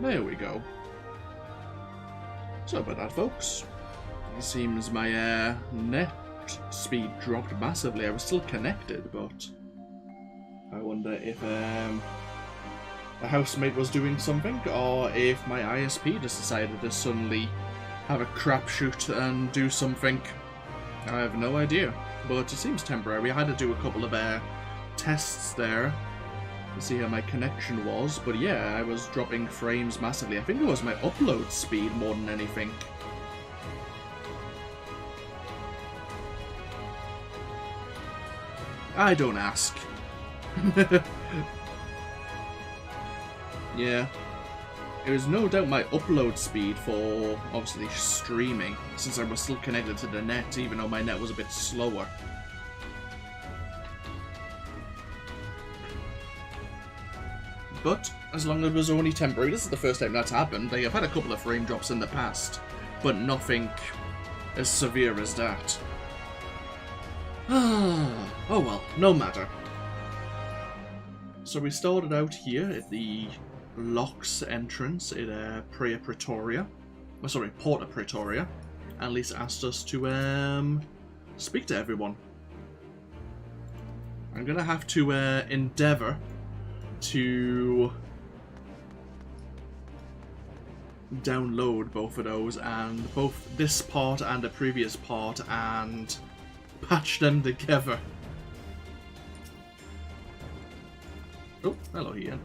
There we go. So about that, folks. It seems my net speed dropped massively. I was still connected, but I wonder if a housemate was doing something, or if my ISP just decided to suddenly have a crapshoot and do something. I have no idea, but it seems temporary. I had to do a couple of tests there to see how my connection was, but yeah, I was dropping frames massively. I think it was my upload speed more than anything. I don't ask. Yeah. It was no doubt my upload speed for, obviously, streaming, since I was still connected to the net, even though my net was a bit slower. But, as long as it was only temporary, this is the first time that's happened. They have had a couple of frame drops in the past, but nothing as severe as that. Oh well, no matter. So we started out here at the Locks entrance at Pretoria. Oh, sorry, Porta Pretoria. And Lisa asked us to speak to everyone. I'm gonna have to endeavour to download both of those, and both this part and the previous part, and patch them together. Oh, hello Ian.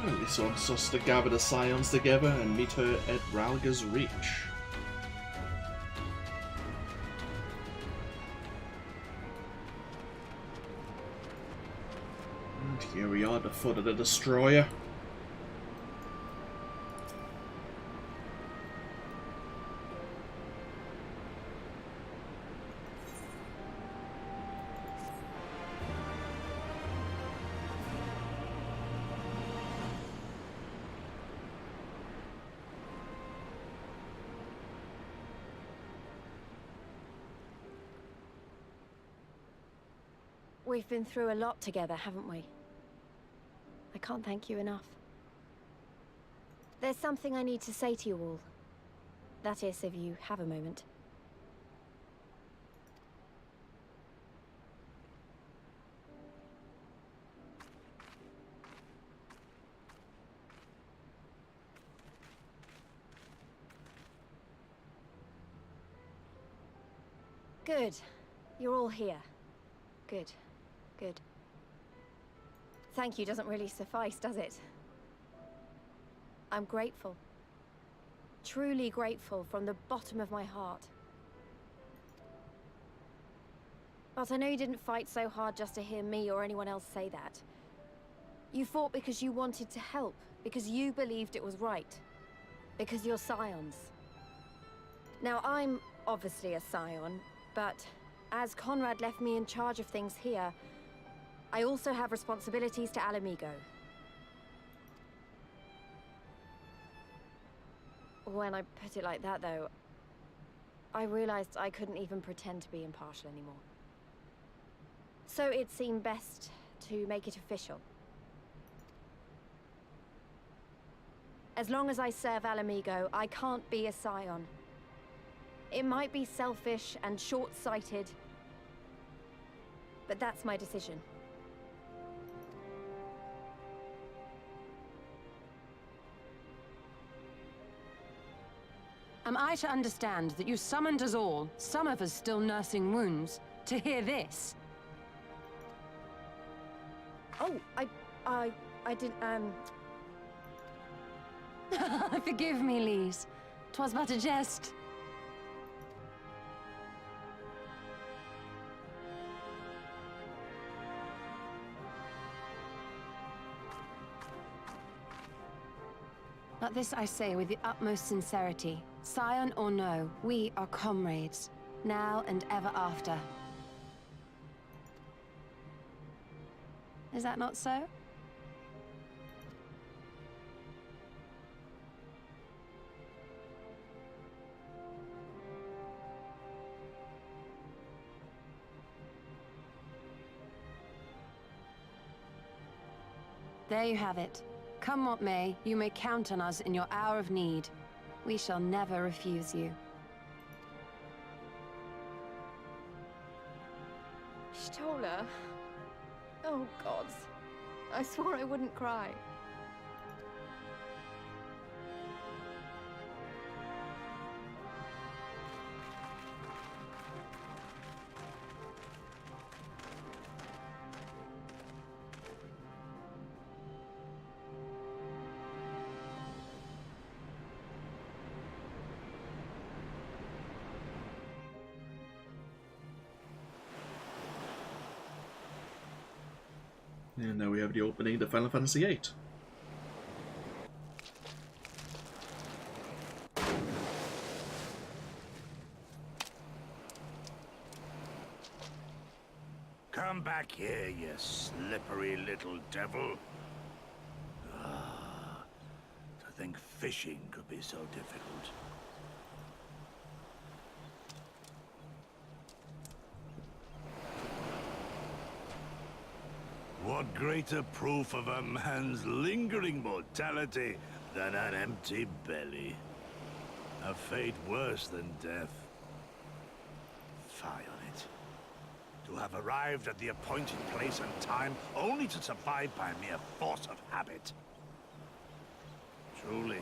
This wants us to gather the scions together and meet her at Ralga's Reach. And here we are at the foot of the destroyer. We've been through a lot together, haven't we? I can't thank you enough. There's something I need to say to you all. That is, if you have a moment. Good. You're all here. Good. Good. Thank you doesn't really suffice, does it? I'm grateful. Truly grateful from the bottom of my heart. But I know you didn't fight so hard just to hear me or anyone else say that. You fought because you wanted to help, because you believed it was right. Because you're scions. Now, I'm obviously a scion, but as Conrad left me in charge of things here, I also have responsibilities to Alamigo. When I put it like that, though, I realized I couldn't even pretend to be impartial anymore. So it seemed best to make it official. As long as I serve Alamigo, I can't be a scion. It might be selfish and short-sighted, but that's my decision. Am I to understand that you summoned us all, some of us still nursing wounds, to hear this? Oh, I didn't, Forgive me, Lise. 'Twas but a jest. But this I say with the utmost sincerity. Scion or no, we are comrades, now and ever after. Is that not so? There you have it. Come what may, you may count on us in your hour of need. We shall never refuse you. Stola. Oh, gods. I swore I wouldn't cry. And now we have the opening to Final Fantasy VIII. Come back here, you slippery little devil. Ah, to think fishing could be so difficult. What greater proof of a man's lingering mortality than an empty belly? A fate worse than death. Fie on it. To have arrived at the appointed place and time only to survive by mere force of habit. Truly,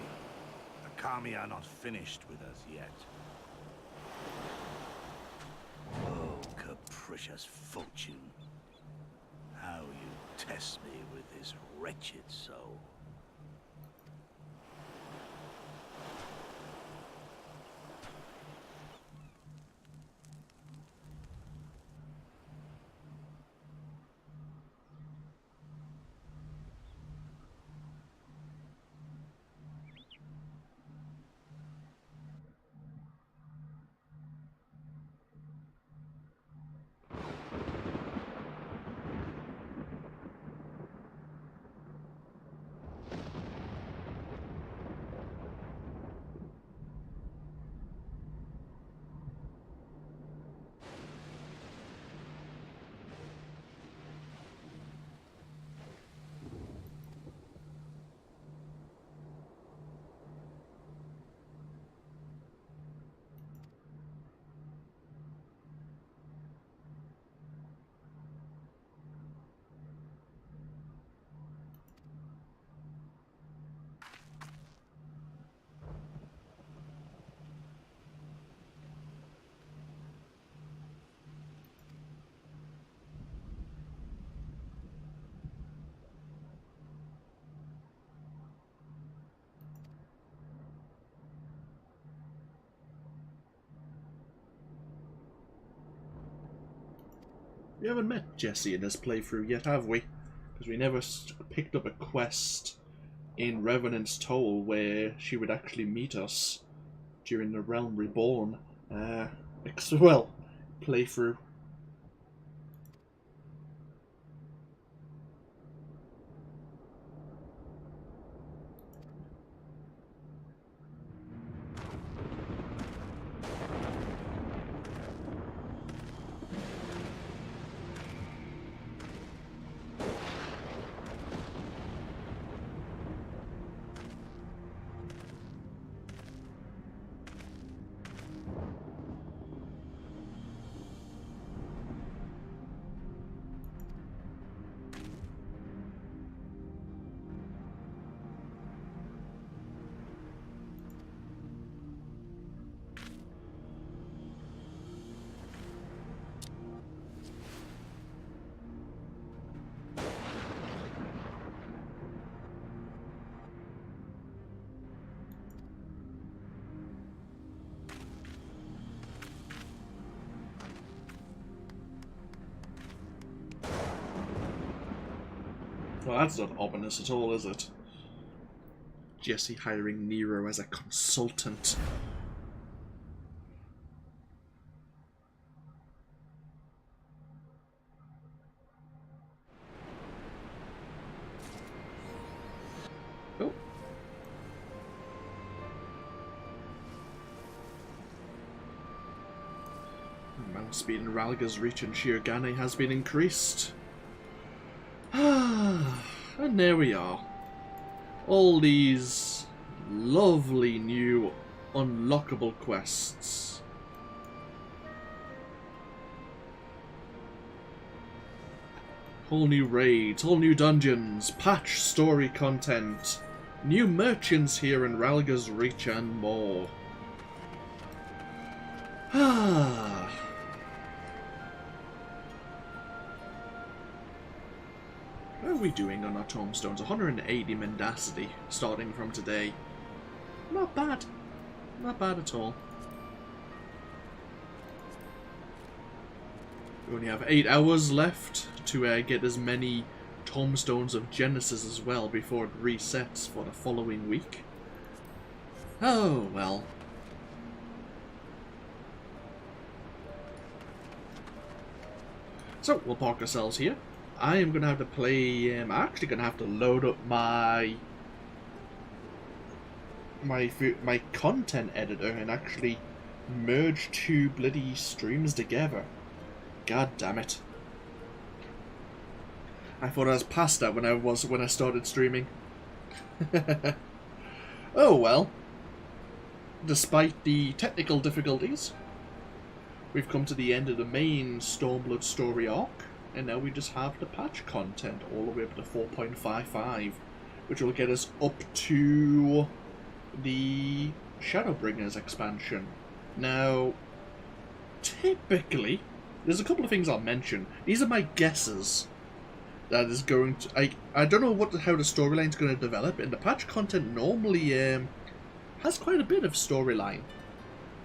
the Kami are not finished with us yet. Oh, capricious fortune. How you test me with this wretched soul. We haven't met Jessie in this playthrough yet, have we? Because we never picked up a quest in Revenant's Toll where she would actually meet us during the Realm Reborn playthrough. Well, that's not ominous at all, is it? Jessie hiring Nero as a consultant. Oh. Mount speed in Ralga's reach and Shirogane has been increased. And there we are. All these lovely new unlockable quests. Whole new raids, whole new dungeons, patch story content, new merchants here in Ralga's Reach and more. How are we doing on our tombstones? 180 mendacity starting from today. Not bad. Not bad at all. We only have 8 hours left to get as many tombstones of Genesis as well before it resets for the following week. Oh well. So we'll park ourselves here. I am going to have to play, I'm actually going to have to load up my content editor and actually merge 2 bloody streams together. God damn it. I thought I was past that when I started streaming. Oh well. Despite the technical difficulties, we've come to the end of the main Stormblood story arc. And now we just have the patch content all the way up to 4.55, which will get us up to the Shadowbringers expansion. Now, typically, there's a couple of things I'll mention. These are my guesses. That is going to... I don't know how the storyline's going to develop, and the patch content normally has quite a bit of storyline.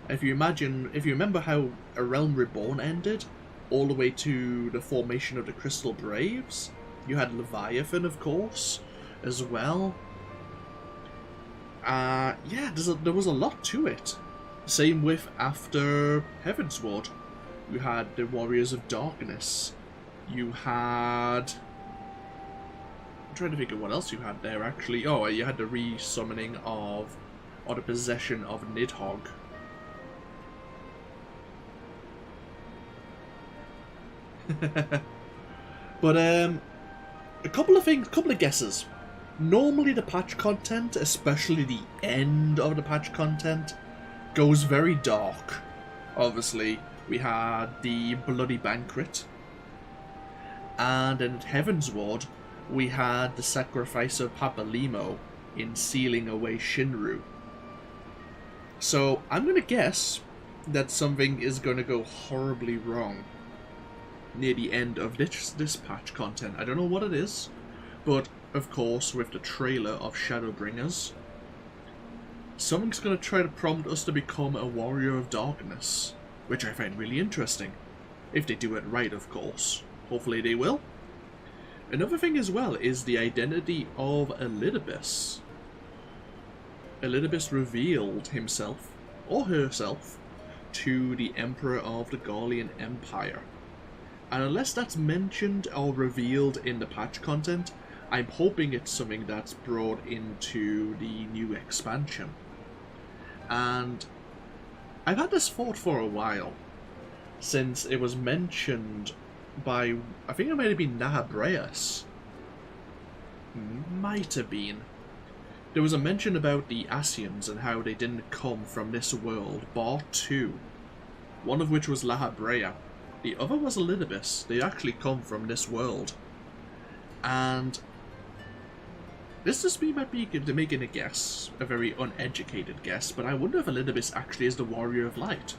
If you remember how A Realm Reborn ended, all the way to the formation of the Crystal Braves. You had Leviathan, of course, as well. Yeah, there was a lot to it. Same with after Heavensward. You had the Warriors of Darkness. You had... I'm trying to think of what else you had there, actually. Oh, you had the re-summoning of... or the possession of Nidhogg. But a couple of guesses. Normally the patch content, especially the end of the patch content, goes very dark. Obviously, we had the Bloody Banquet, and in Heavensward, we had the sacrifice of Papalimo in sealing away Shinru. So I'm going to guess that something is going to go horribly wrong near the end of this patch content. I don't know what it is, but of course with the trailer of Shadowbringers, someone's going to try to prompt us to become a Warrior of Darkness, which I find really interesting. If they do it right, of course. Hopefully they will. Another thing as well is the identity of Elidibus. Elidibus revealed himself, or herself, to the Emperor of the Gallian Empire. And unless that's mentioned or revealed in the patch content, I'm hoping it's something that's brought into the new expansion. And I've had this thought for a while, since it was mentioned by, I think it might have been Nahabreus. Might have been. There was a mention about the Asians and how they didn't come from this world, bar two. One of which was Lahabrea. The other was Elidibus. They actually come from this world. And this just might be making a guess, a very uneducated guess, but I wonder if Elidibus actually is the Warrior of Light.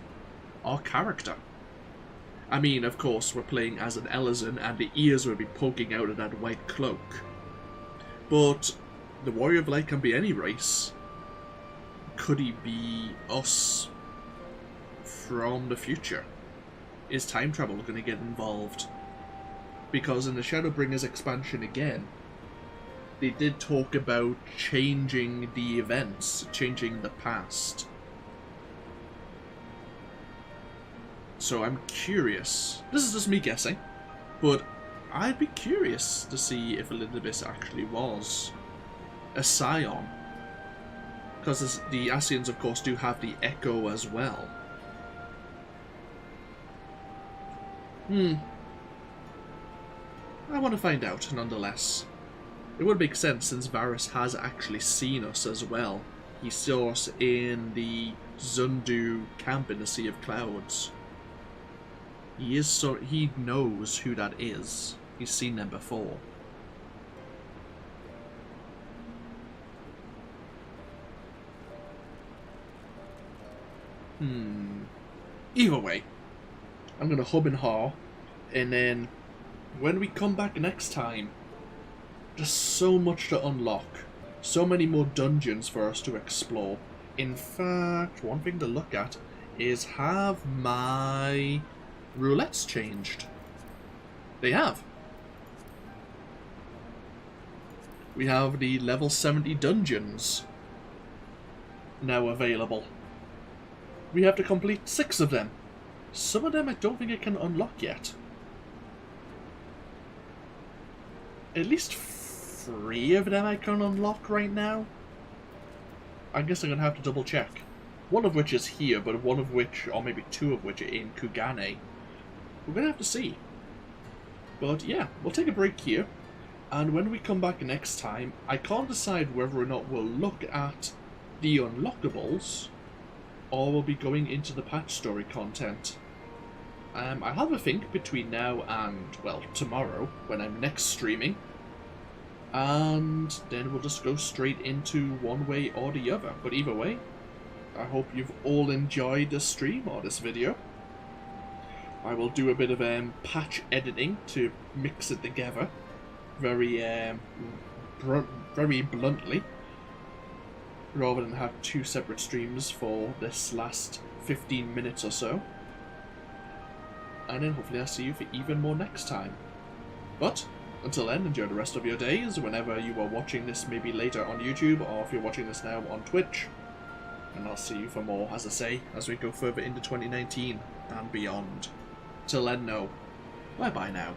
Our character. I mean, of course, we're playing as an Elezen, and the ears will be poking out of that white cloak. But the Warrior of Light can be any race. Could he be us from the future? Is time travel going to get involved? Because in the Shadowbringers expansion again, they did talk about changing the events, changing the past. So I'm curious. This is just me guessing, but I'd be curious to see if Elidibus actually was a scion. Because the Asians, of course, do have the Echo as well. I want to find out, nonetheless. It would make sense since Varys has actually seen us as well. He saw us in the Zundu camp in the Sea of Clouds. He knows who that is. He's seen them before. Either way, I'm gonna hub and haw, and then when we come back next time, there's so much to unlock, so many more dungeons for us to explore. In fact, one thing to look at is, have my roulettes changed? They have. We have the level 70 dungeons now available. We have to complete 6 of them. Some of them I don't think I can unlock yet. At least 3 of them I can unlock right now. I guess I'm going to have to double check. One of which is here, but one of which, or maybe 2 of which are in Kugane. We're going to have to see. But yeah, we'll take a break here. And when we come back next time, I can't decide whether or not we'll look at the unlockables, or we'll be going into the patch story content. I'll have a think between now and, well, tomorrow, when I'm next streaming. And then we'll just go straight into one way or the other. But either way, I hope you've all enjoyed this stream or this video. I will do a bit of patch editing to mix it together, very bluntly, rather than have 2 separate streams for this last 15 minutes or so. And then hopefully I'll see you for even more next time. But until then, enjoy the rest of your days whenever you are watching this, maybe later on YouTube, or if you're watching this now on Twitch. And I'll see you for more, as I say, as we go further into 2019 and beyond. Till then, no. Bye bye now.